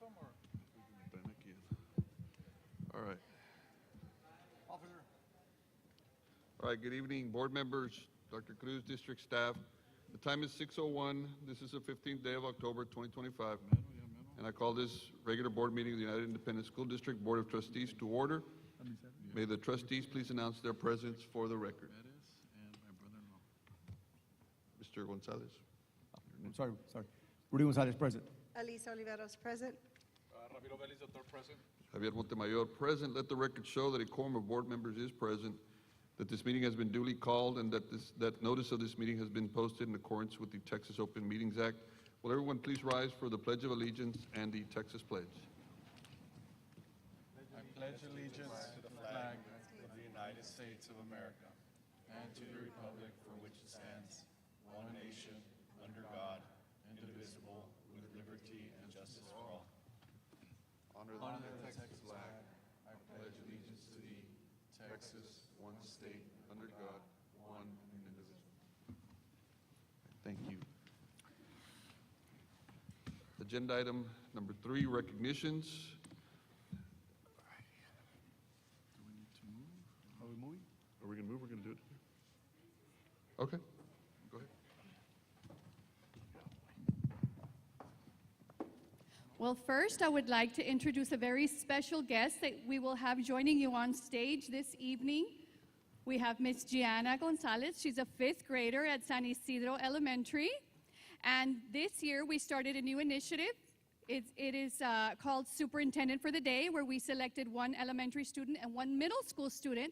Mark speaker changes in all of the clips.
Speaker 1: All right. All right, good evening, board members, Dr. Cruz, district staff. The time is 6:01. This is the 15th day of October, 2025. And I call this regular board meeting of the United Independent School District Board of Trustees to order. May the trustees please announce their presence for the record. Mr. Gonzalez.
Speaker 2: I'm sorry. Rudy Gonzalez, present.
Speaker 3: Elisa Oliveros, present.
Speaker 4: Ramiro Vélez, doctor, present.
Speaker 1: Javier Montemayor, present. Let the record show that a quorum of board members is present, that this meeting has been duly called, and that notice of this meeting has been posted in accordance with the Texas Open Meetings Act. Will everyone please rise for the Pledge of Allegiance and the Texas Pledge?
Speaker 4: I pledge allegiance to the flag of the United States of America and to the republic for which it stands, one nation, under God, indivisible, with liberty and justice for all.
Speaker 1: Honor the Texas flag. I pledge allegiance to thee, Texas, one state, under God, one and indivisible. Thank you. Agenda item number 3, recognitions.
Speaker 4: Do we need to move?
Speaker 2: Are we moving?
Speaker 1: Are we going to move? We're going to do it here. Okay, go ahead.
Speaker 5: Well, first, I would like to introduce a very special guest that we will have joining you on stage this evening. We have Miss Gianna Gonzalez. She's a 5th grader at San Isidro Elementary. And this year, we started a new initiative. It is called Superintendent for the Day, where we selected one elementary student and one middle school student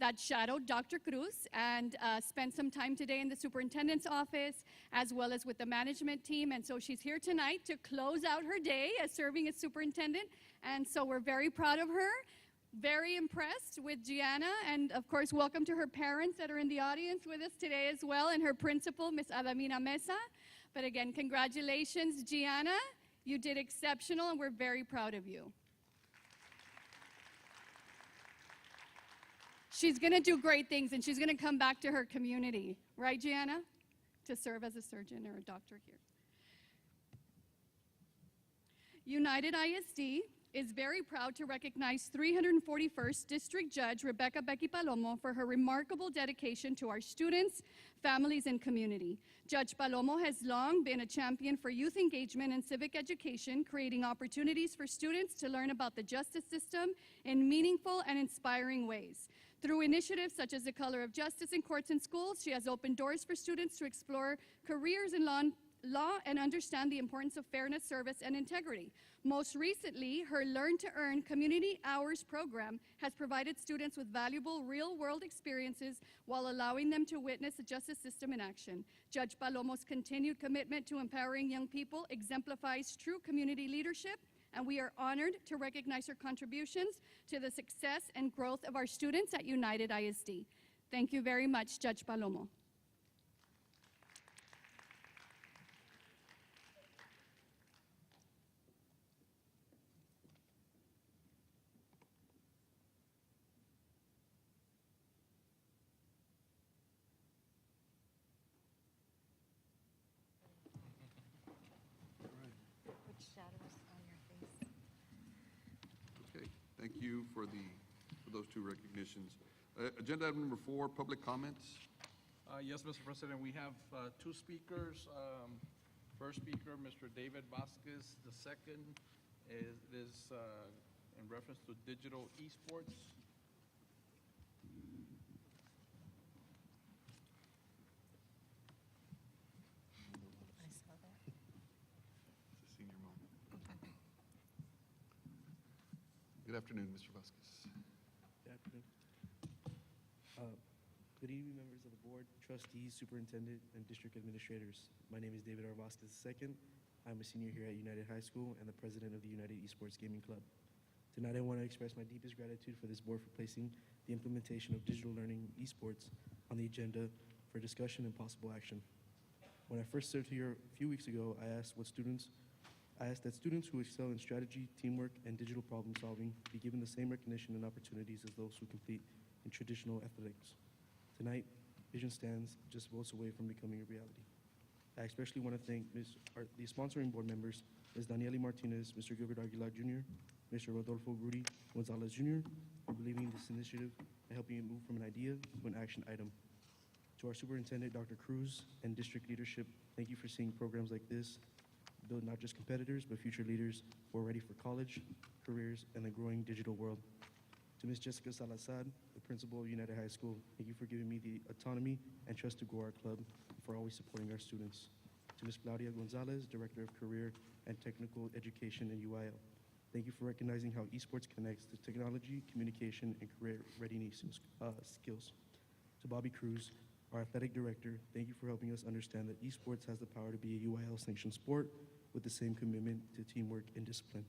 Speaker 5: that shadowed Dr. Cruz and spent some time today in the superintendent's office, as well as with the management team. And so she's here tonight to close out her day as serving as superintendent. And so we're very proud of her, very impressed with Gianna, and of course, welcome to her parents that are in the audience with us today as well, and her principal, Miss Adamina Mesa. But again, congratulations, Gianna. You did exceptional, and we're very proud of you. She's going to do great things, and she's going to come back to her community. Right, Gianna? To serve as a surgeon or a doctor here. United ISD is very proud to recognize 341st District Judge Rebecca Becky Palomo for her remarkable dedication to our students, families, and community. Judge Palomo has long been a champion for youth engagement and civic education, creating opportunities for students to learn about the justice system in meaningful and inspiring ways. Through initiatives such as the Color of Justice in Courts and Schools, she has opened doors for students to explore careers in law and understand the importance of fairness, service, and integrity. Most recently, her Learn to Earn Community Hours program has provided students with valuable real-world experiences while allowing them to witness the justice system in action. Judge Palomo's continued commitment to empowering young people exemplifies true community leadership, and we are honored to recognize her contributions to the success and growth of our students at United ISD. Thank you very much, Judge Palomo.
Speaker 1: Okay, thank you for those 2 recognitions. Agenda item number 4, public comments.
Speaker 4: Yes, Mr. President, we have 2 speakers. First speaker, Mr. David Vasquez. The second is in reference to digital esports.
Speaker 1: It's a senior moment. Good afternoon, Mr. Vasquez.
Speaker 6: Good afternoon. Good evening, members of the board, trustees, superintendent, and district administrators. My name is David R. Vasquez II. I'm a senior here at United High School and the president of the United Esports Gaming Club. Tonight, I want to express my deepest gratitude for this board for placing the implementation of digital learning esports on the agenda for discussion and possible action. When I first served here a few weeks ago, I asked that students who excel in strategy, teamwork, and digital problem solving be given the same recognition and opportunities as those who complete in traditional athletics. Tonight, Vision stands just votes away from becoming a reality. I especially want to thank the sponsoring board members, Ms. Daniela Martinez, Mr. Gilbert Aguilar Jr., Mr. Rodolfo Rudy Gonzalez Jr., for believing in this initiative and helping it move from an idea to an action item. To our superintendent, Dr. Cruz, and district leadership, thank you for seeing programs like this build not just competitors, but future leaders who are ready for college, careers, and the growing digital world. To Ms. Jessica Salazar, the principal of United High School, thank you for giving me the autonomy and trust to grow our club and for always supporting our students. To Ms. Claudia Gonzalez, Director of Career and Technical Education in UIL, thank you for recognizing how esports connects to technology, communication, and career readiness skills. To Bobby Cruz, our athletic director, thank you for helping us understand that esports has the power to be a UIL-sanctioned sport with the same commitment to teamwork and discipline.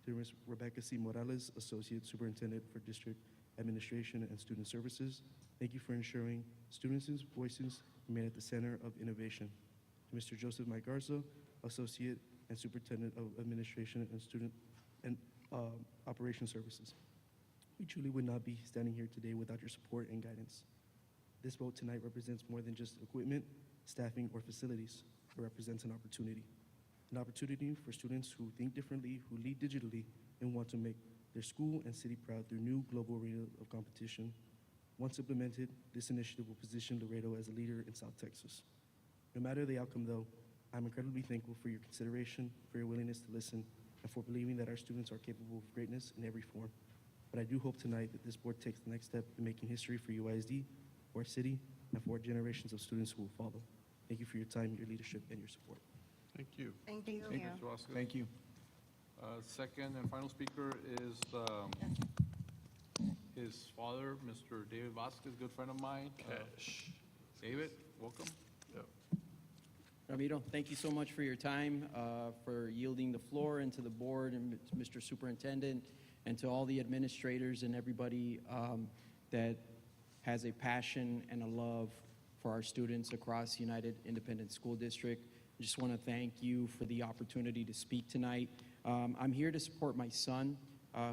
Speaker 6: To Ms. Rebecca C. Morales, Associate Superintendent for District Administration and Student Services, thank you for ensuring students' voices remain at the center of innovation. To Mr. Joseph Mike Garza, Associate and Superintendent of Administration and Student and Operation Services. We truly would not be standing here today without your support and guidance. This vote tonight represents more than just equipment, staffing, or facilities. It represents an opportunity for students who think differently, who lead digitally, and want to make their school and city proud through new global arena of competition. Once implemented, this initiative will position Laredo as a leader in South Texas. No matter the outcome, though, I'm incredibly thankful for your consideration, for your willingness to listen, and for believing that our students are capable of greatness in every form. But I do hope tonight that this board takes the next step in making history for UISD, for our city, and for generations of students who will follow. Thank you for your time, your leadership, and your support.
Speaker 1: Thank you.
Speaker 3: Thank you.
Speaker 1: Thank you, Mr. Vasquez.
Speaker 2: Thank you.
Speaker 7: Second and final speaker is his father, Mr. David Vasquez, good friend of mine. David, welcome.
Speaker 8: Ramiro, thank you so much for your time, for yielding the floor, and to the board and to Mr. Superintendent, and to all the administrators and everybody that has a passion and a love for our students across United Independent School District. I just want to thank you for the opportunity to speak tonight. I'm here to support my son,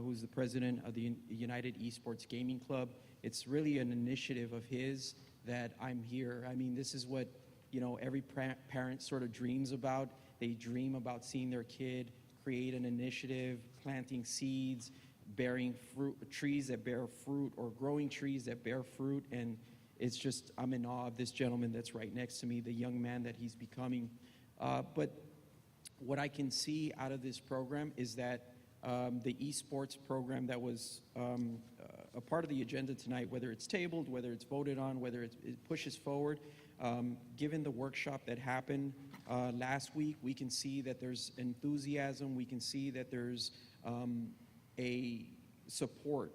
Speaker 8: who's the president of the United Esports Gaming Club. It's really an initiative of his that I'm here. I mean, this is what, you know, every parent sort of dreams about. They dream about seeing their kid create an initiative, planting seeds, bearing fruit, trees that bear fruit, or growing trees that bear fruit. And it's just, I'm in awe of this gentleman that's right next to me, the young man that he's becoming. But what I can see out of this program is that the esports program that was a part of the agenda tonight, whether it's tabled, whether it's voted on, whether it pushes forward, given the workshop that happened last week, we can see that there's enthusiasm. We can see that there's a support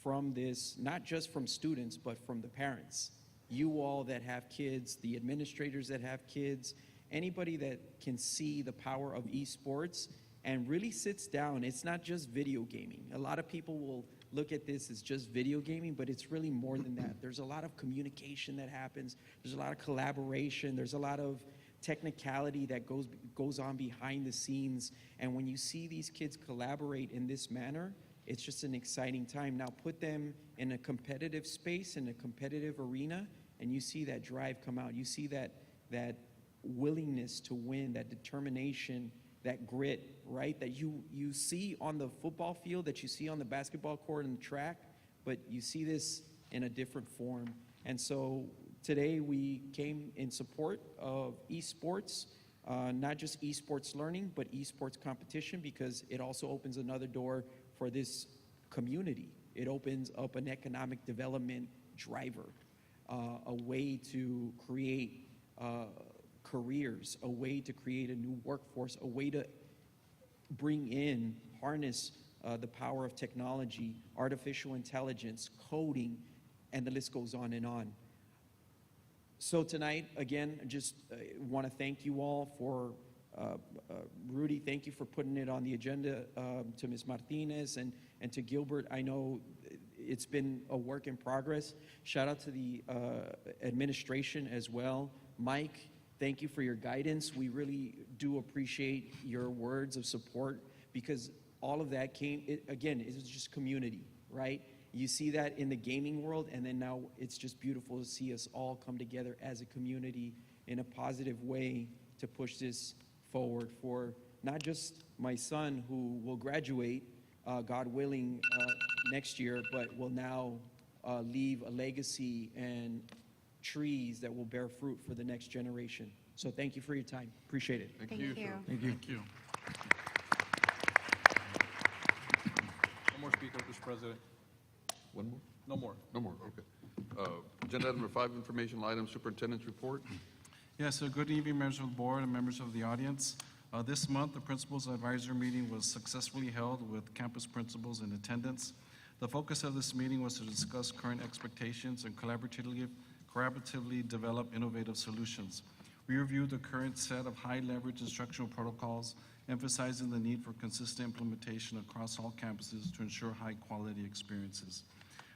Speaker 8: from this, not just from students, but from the parents. You all that have kids, the administrators that have kids, anybody that can see the power of esports and really sits down. It's not just video gaming. A lot of people will look at this as just video gaming, but it's really more than that. There's a lot of communication that happens. There's a lot of collaboration. There's a lot of technicality that goes on behind the scenes. And when you see these kids collaborate in this manner, it's just an exciting time. Now put them in a competitive space, in a competitive arena, and you see that drive come out. You see that willingness to win, that determination, that grit, right? That you see on the football field, that you see on the basketball court and the track, but you see this in a different form. And so today we came in support of esports, not just esports learning, but esports competition, because it also opens another door for this community. It opens up an economic development driver, a way to create careers, a way to create a new workforce, a way to bring in, harness the power of technology, artificial intelligence, coding, and the list goes on and on. So tonight, again, I just want to thank you all for, Rudy, thank you for putting it on the agenda, to Ms. Martinez and to Gilbert. I know it's been a work in progress. Shout out to the administration as well. Mike, thank you for your guidance. We really do appreciate your words of support, because all of that came, again, it was just community, right? You see that in the gaming world, and then now it's just beautiful to see us all come together as a community in a positive way to push this forward for not just my son, who will graduate, God willing, next year, but will now leave a legacy and trees that will bear fruit for the next generation. So thank you for your time. Appreciate it.
Speaker 3: Thank you.
Speaker 1: sir.
Speaker 2: Thank you.
Speaker 7: Thank you. No more speakers, Mr. President.
Speaker 1: One more?
Speaker 7: No more.
Speaker 1: No more, okay. Agenda item number 5, informational item, superintendent's report.
Speaker 4: Yes, so good evening, members of the board and members of the audience. This month, the Principals Advisory Meeting was successfully held with campus principals in attendance. The focus of this meeting was to discuss current expectations and collaboratively develop innovative solutions. We reviewed the current set of high-leverage instructional protocols, emphasizing the need for consistent implementation across all campuses to ensure high-quality experiences.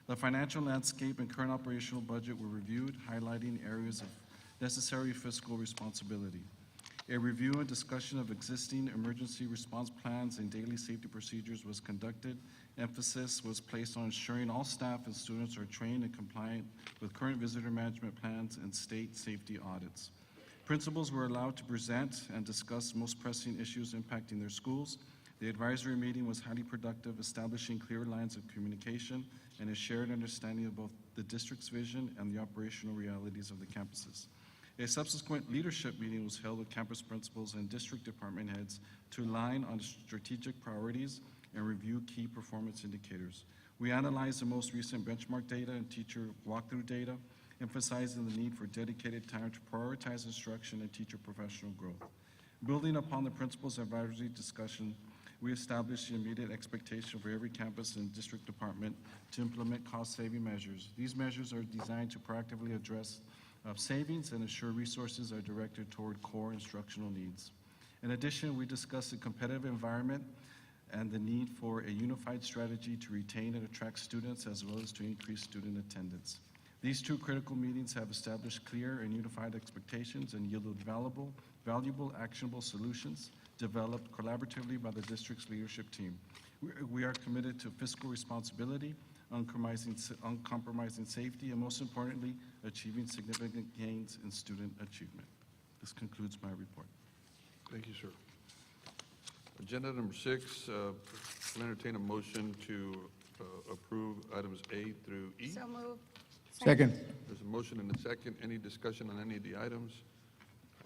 Speaker 4: The financial landscape and current operational budget were reviewed, highlighting areas of necessary fiscal responsibility. A review and discussion of existing emergency response plans and daily safety procedures was conducted. Emphasis was placed on ensuring all staff and students are trained and compliant with current visitor management plans and state safety audits. Principals were allowed to present and discuss most pressing issues impacting their schools. The advisory meeting was highly productive, establishing clear lines of communication and a shared understanding of both the district's vision and the operational realities of the campuses. A subsequent leadership meeting was held with campus principals and district department heads to align on strategic priorities and review key performance indicators. We analyzed the most recent benchmark data and teacher walkthrough data, emphasizing the need for dedicated time to prioritize instruction and teacher professional growth. Building upon the principal's advisory discussion, we established the immediate expectation for every campus and district department to implement cost-saving measures. These measures are designed to proactively address savings and ensure resources are directed toward core instructional needs. In addition, we discussed the competitive environment and the need for a unified strategy to retain and attract students as well as to increase student attendance. These two critical meetings have established clear and unified expectations and yielded valuable, actionable solutions developed collaboratively by the district's leadership team. We are committed to fiscal responsibility, uncompromising safety, and most importantly, achieving significant gains in student achievement. This concludes my report.
Speaker 1: Thank you, sir. Agenda number 6, will entertain a motion to approve items A through E.
Speaker 3: So moved.
Speaker 2: Second.
Speaker 1: There's a motion and a second. Any discussion on any of the items?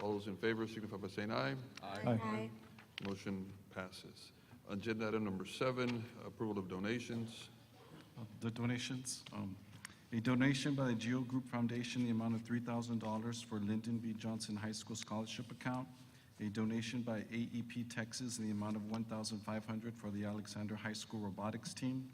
Speaker 1: All those in favor signify by saying aye.
Speaker 3: Aye.
Speaker 1: Motion passes. Agenda item number 7, approval of donations.
Speaker 4: The donations, a donation by the Geo Group Foundation in the amount of $3,000 for Lyndon B. Johnson High School Scholarship Account. A donation by AEP Texas in the amount of $1,500 for the Alexander High School Robotics Team.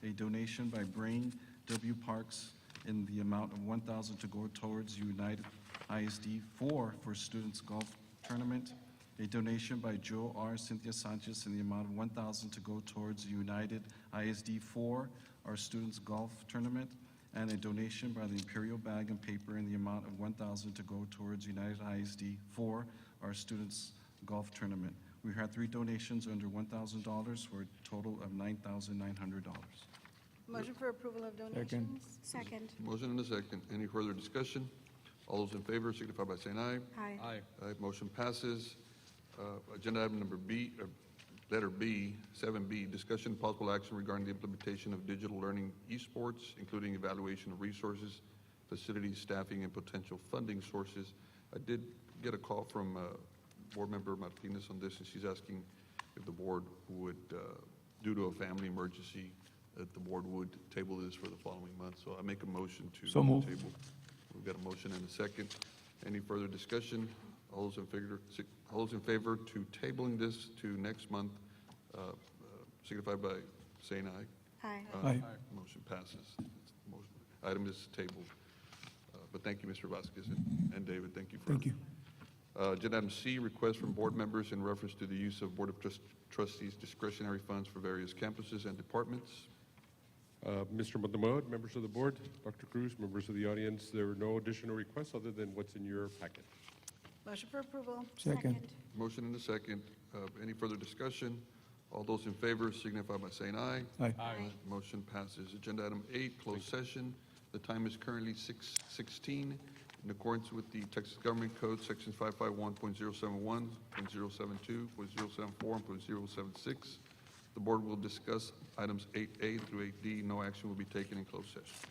Speaker 4: A donation by Brain W. Parks in the amount of $1,000 to go towards United ISD 4 for Students Golf Tournament. A donation by Joe R. Cynthia Sanchez in the amount of $1,000 to go towards United ISD 4, our Students Golf Tournament. And a donation by the Imperial Bag and Paper in the amount of $1,000 to go towards United ISD 4, our Students Golf Tournament. We had 3 donations under $1,000 for a total of $9,900.
Speaker 3: Motion for approval of donations. Second.
Speaker 1: Motion and a second. Any further discussion? All those in favor signify by saying aye.
Speaker 3: Aye.
Speaker 7: Aye.
Speaker 1: Aye, motion passes. Agenda item number B, letter B, 7B, discussion and possible action regarding the implementation of digital learning esports, including evaluation of resources, facilities, staffing, and potential funding sources. I did get a call from Board Member Martinez on this, and she's asking if the board would, due to a family emergency, that the board would table this for the following month. So I make a motion to
Speaker 2: So moved.
Speaker 1: table. We've got a motion and a second. Any further discussion? All those in favor to tabling this to next month, signify by saying aye.
Speaker 3: Aye.
Speaker 2: Aye.
Speaker 1: Motion passes. Item is tabled. But thank you, Mr. Vasquez, and David, thank you for.
Speaker 2: Thank you.
Speaker 1: Agenda item C, request from board members in reference to the use of Board of Trustees discretionary funds for various campuses and departments.
Speaker 9: Mr. Montemud, members of the board, Dr. Cruz, members of the audience, there are no additional requests other than what's in your packet.
Speaker 3: Motion for approval.
Speaker 2: Second.
Speaker 1: Motion and a second. Any further discussion? All those in favor signify by saying aye.
Speaker 2: Aye.
Speaker 1: Motion passes. Agenda item 8, closed session. The time is currently 6:16. In accordance with the Texas Government Code, Sections 551.071, .072, .074, and .076, the board will discuss items 8A through 8D. No action will be taken in closed session.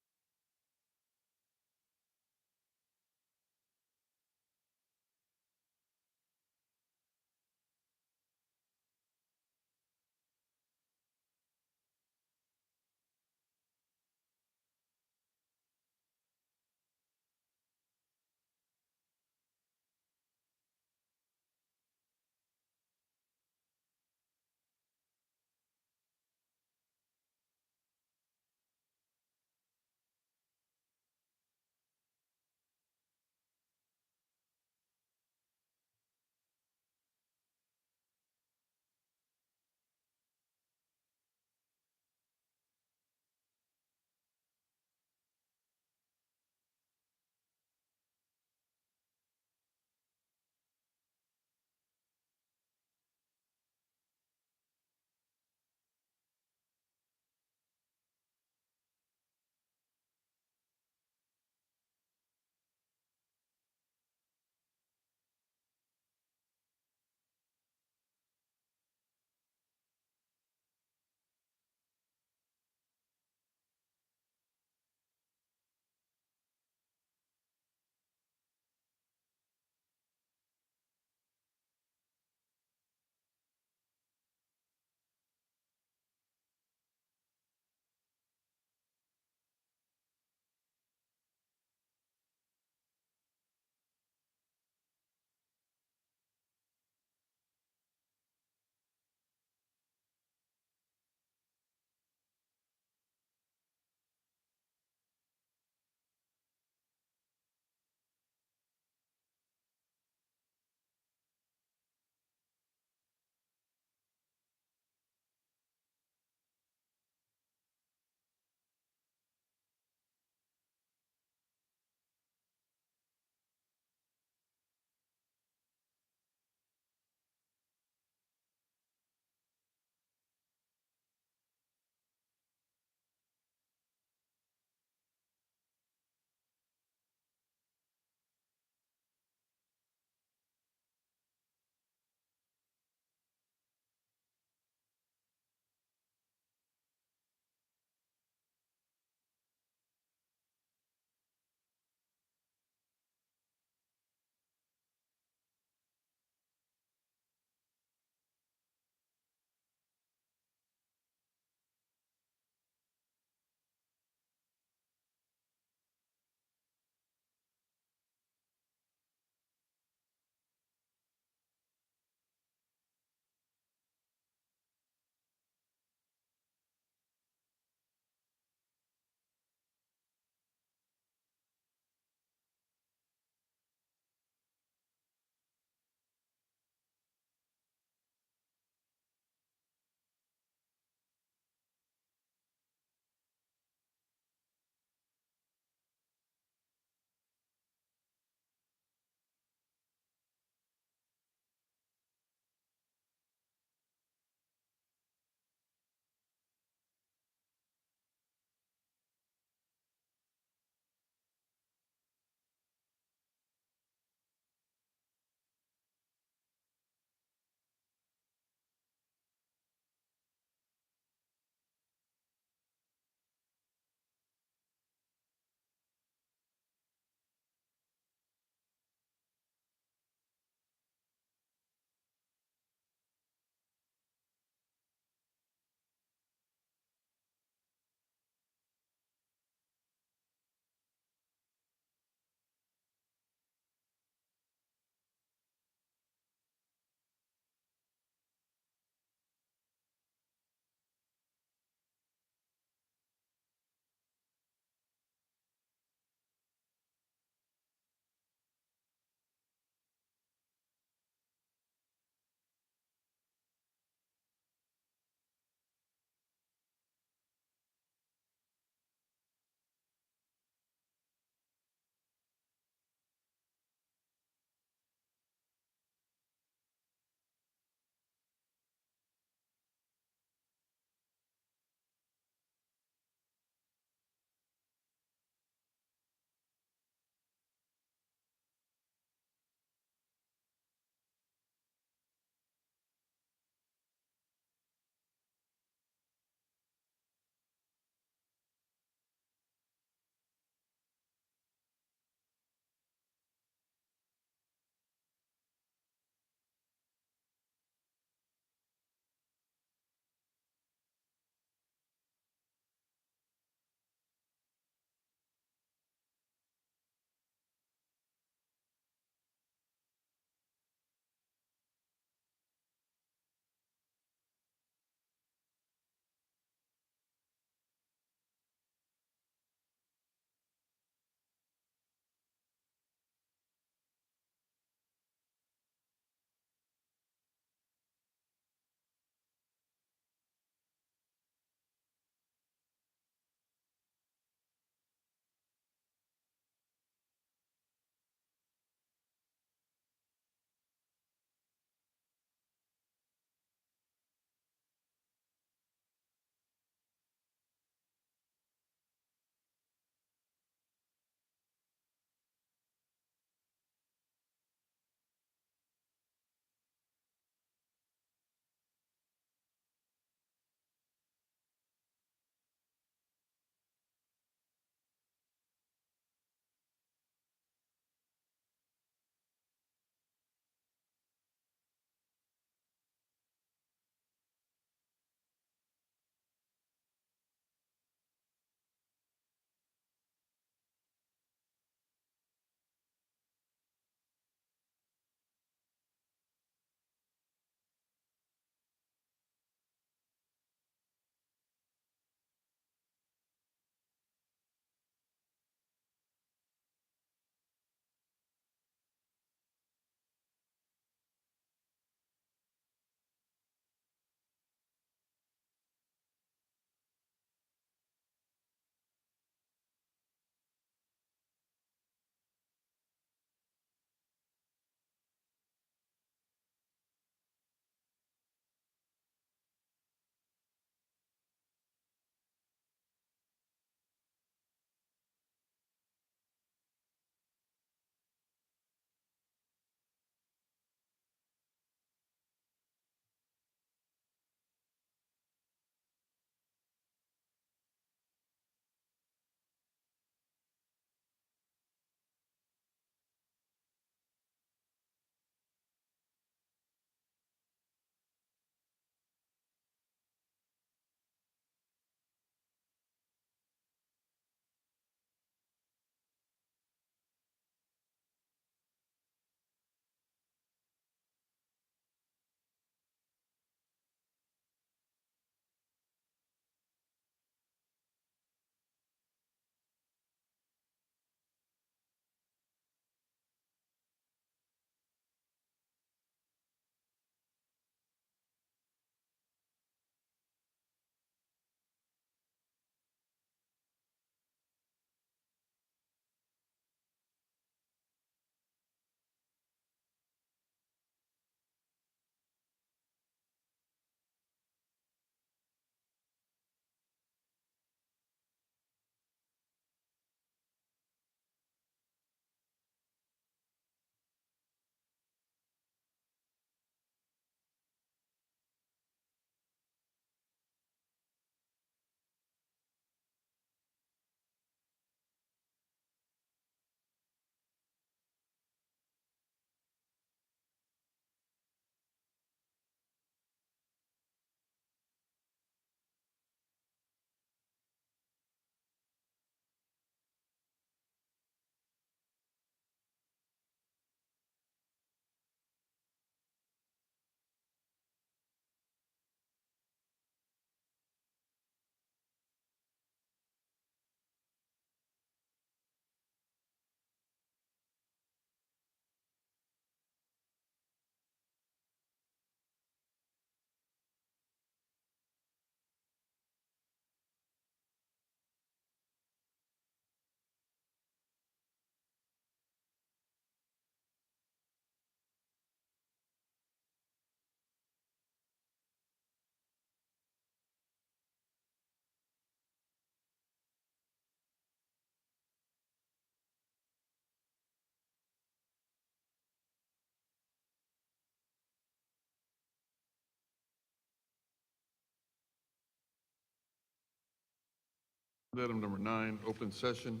Speaker 1: Item number 9, open session.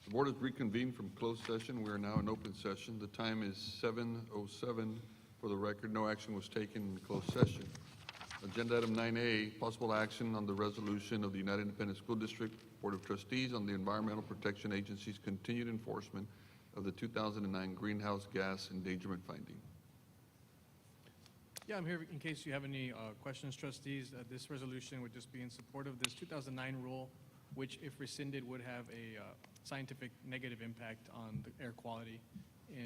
Speaker 1: The board has reconvened from closed session. We are now in open session. The time is 7:07. For the record, no action was taken in closed session. Agenda item 9A, possible action on the resolution of the United Independent School District Board of Trustees on the Environmental Protection Agency's continued enforcement of the 2009 greenhouse gas endangerment finding.
Speaker 10: Yeah, I'm here in case you have any questions, trustees. This resolution would just be in support of this 2009 rule, which if rescinded would have a scientific negative impact on the air quality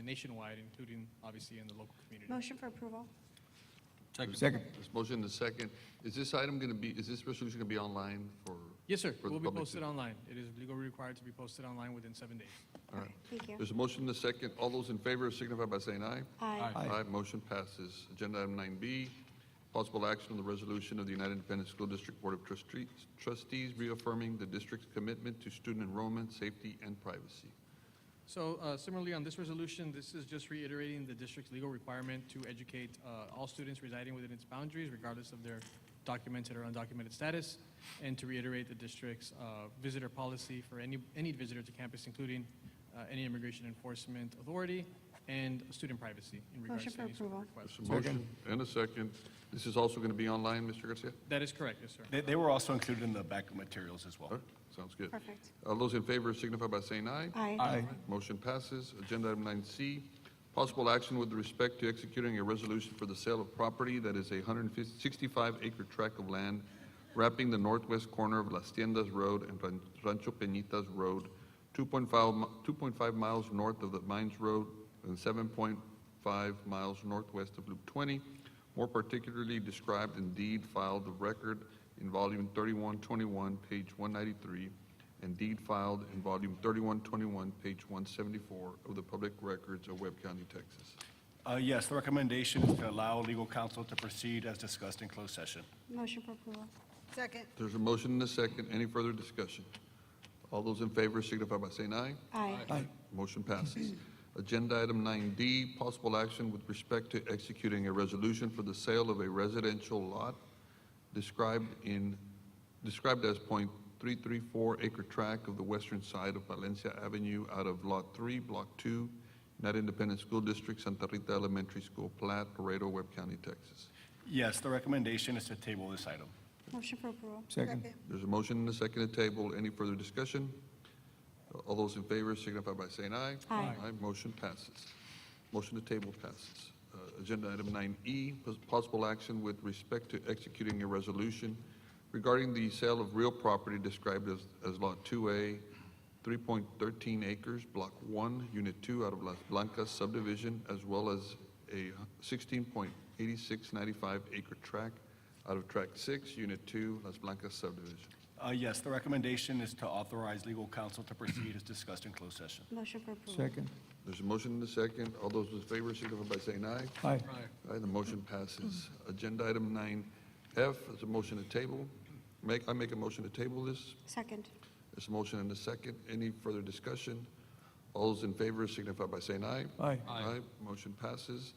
Speaker 10: nationwide, including obviously in the local community.
Speaker 3: Motion for approval.
Speaker 2: Second.
Speaker 1: This motion and second. Is this resolution going to be online for?
Speaker 10: Yes, sir.
Speaker 1: for the
Speaker 10: Will be
Speaker 1: public
Speaker 10: posted
Speaker 1: to-
Speaker 10: online. It is legally required to be posted online within 7 days.
Speaker 1: All right.
Speaker 3: Okay, thank you.
Speaker 1: There's a motion and a second. All those in favor signify by saying aye.
Speaker 3: Aye.
Speaker 2: Aye.
Speaker 1: Motion passes. Agenda item 9B, possible action on the resolution of the United Independent School District Board of Trustees reaffirming the district's commitment to student enrollment, safety, and privacy.
Speaker 10: So similarly, on this resolution, this is just reiterating the district's legal requirement to educate all students residing within its boundaries, regardless of their documented or undocumented status, and to reiterate the district's visitor policy for any visitor to campus, including any immigration enforcement authority and student privacy in regards
Speaker 3: Motion
Speaker 10: to
Speaker 3: for
Speaker 10: any sort of
Speaker 3: approval.
Speaker 10: request.
Speaker 1: There's a motion and a second. This is also going to be online, Mr. Garcia?
Speaker 10: That is correct, yes, sir.
Speaker 4: They were also included in the backup materials as well.
Speaker 1: All right, sounds good.
Speaker 3: Perfect.
Speaker 1: All those in favor signify by saying aye.
Speaker 3: Aye.
Speaker 2: Aye.
Speaker 1: Motion passes. Agenda item 9C, possible action with respect to executing a resolution for the sale of property that is a 165-acre tract of land wrapping the northwest corner of Las Tiendas Road and Rancho Peñitas Road, 2.5 miles north of the Mines Road and 7.5 miles northwest of Loop 20, more particularly described in deed filed of record in volume 3121, page 193, and deed filed in volume 3121, page 174 of the public records of Webb County, Texas.
Speaker 4: Yes, the recommendation is to allow legal counsel to proceed as discussed in closed session.
Speaker 3: Motion for approval. Second.
Speaker 1: There's a motion and a second. Any further discussion? All those in favor signify by saying aye.
Speaker 3: Aye.
Speaker 2: Aye.
Speaker 1: Motion passes. Agenda item 9D, possible action with respect to executing a resolution for the sale of a residential lot described as .334 acre tract of the western side of Valencia Avenue out of Lot 3, Block 2, United Independent School District, Santa Rita Elementary School, Plat, Laredo, Webb County, Texas.
Speaker 4: Yes, the recommendation is to table this item.
Speaker 3: Motion for approval.
Speaker 2: Second.
Speaker 1: There's a motion and a second to table. Any further discussion? All those in favor signify by saying aye.
Speaker 3: Aye.
Speaker 1: Motion passes. Motion to table passes. Agenda item 9E, possible action with respect to executing a resolution regarding the sale of real property described as Lot 2A, 3.13 acres, Block 1, Unit 2 out of Las Blancas subdivision, as well as a 16.8695 acre tract out of Tract 6, Unit 2, Las Blancas subdivision.
Speaker 4: Yes, the recommendation is to authorize legal counsel to proceed as discussed in closed session.
Speaker 3: Motion for approval.
Speaker 2: Second.
Speaker 1: There's a motion and a second. All those in favor signify by saying aye.
Speaker 2: Aye.
Speaker 1: Aye, the motion passes. Agenda item 9F is a motion to table. I make a motion to table this.
Speaker 3: Second.
Speaker 1: There's a motion and a second. Any further discussion? All those in favor signify by saying aye.
Speaker 2: Aye.
Speaker 1: Aye, motion passes.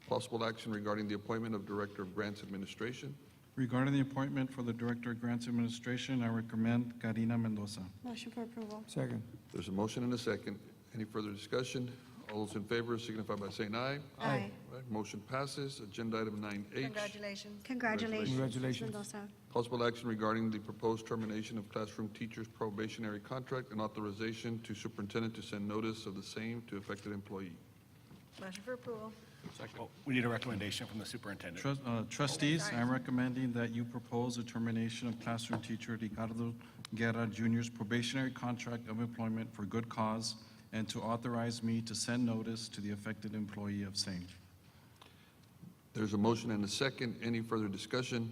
Speaker 1: Possible action regarding the appointment of Director of Grants Administration.
Speaker 11: Regarding the appointment for the Director of Grants Administration, I recommend Karina Mendoza.
Speaker 3: Motion for approval.
Speaker 2: Second.
Speaker 1: There's a motion and a second. Any further discussion? All those in favor signify by saying aye.
Speaker 3: Aye.
Speaker 1: Aye, motion passes. Agenda item 9H.
Speaker 3: Congratulations.
Speaker 2: Congratulations.
Speaker 3: Mendoza.
Speaker 1: Possible action regarding the proposed termination of classroom teachers' probationary contract and authorization to superintendent to send notice of the same to affected employee.
Speaker 3: Motion for approval.
Speaker 4: Oh, we need a recommendation from the superintendent.
Speaker 11: Trustees, I'm recommending that you propose the termination of classroom teacher Ricardo Guerra Jr.'s probationary contract of employment for good cause and to authorize me to send notice to the affected employee of same.
Speaker 1: There's a motion and a second. Any further discussion?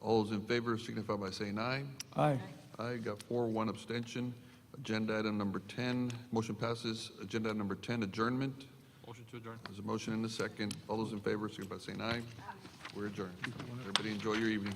Speaker 1: All those in favor signify by saying aye.
Speaker 2: Aye.
Speaker 1: Aye, got 4, 1 abstention. Agenda item number 10, motion passes. Agenda item number 10, adjournment.
Speaker 7: Motion to adjourn.
Speaker 1: There's a motion and a second. All those in favor signify by saying aye. We're adjourned. Everybody enjoy your evening.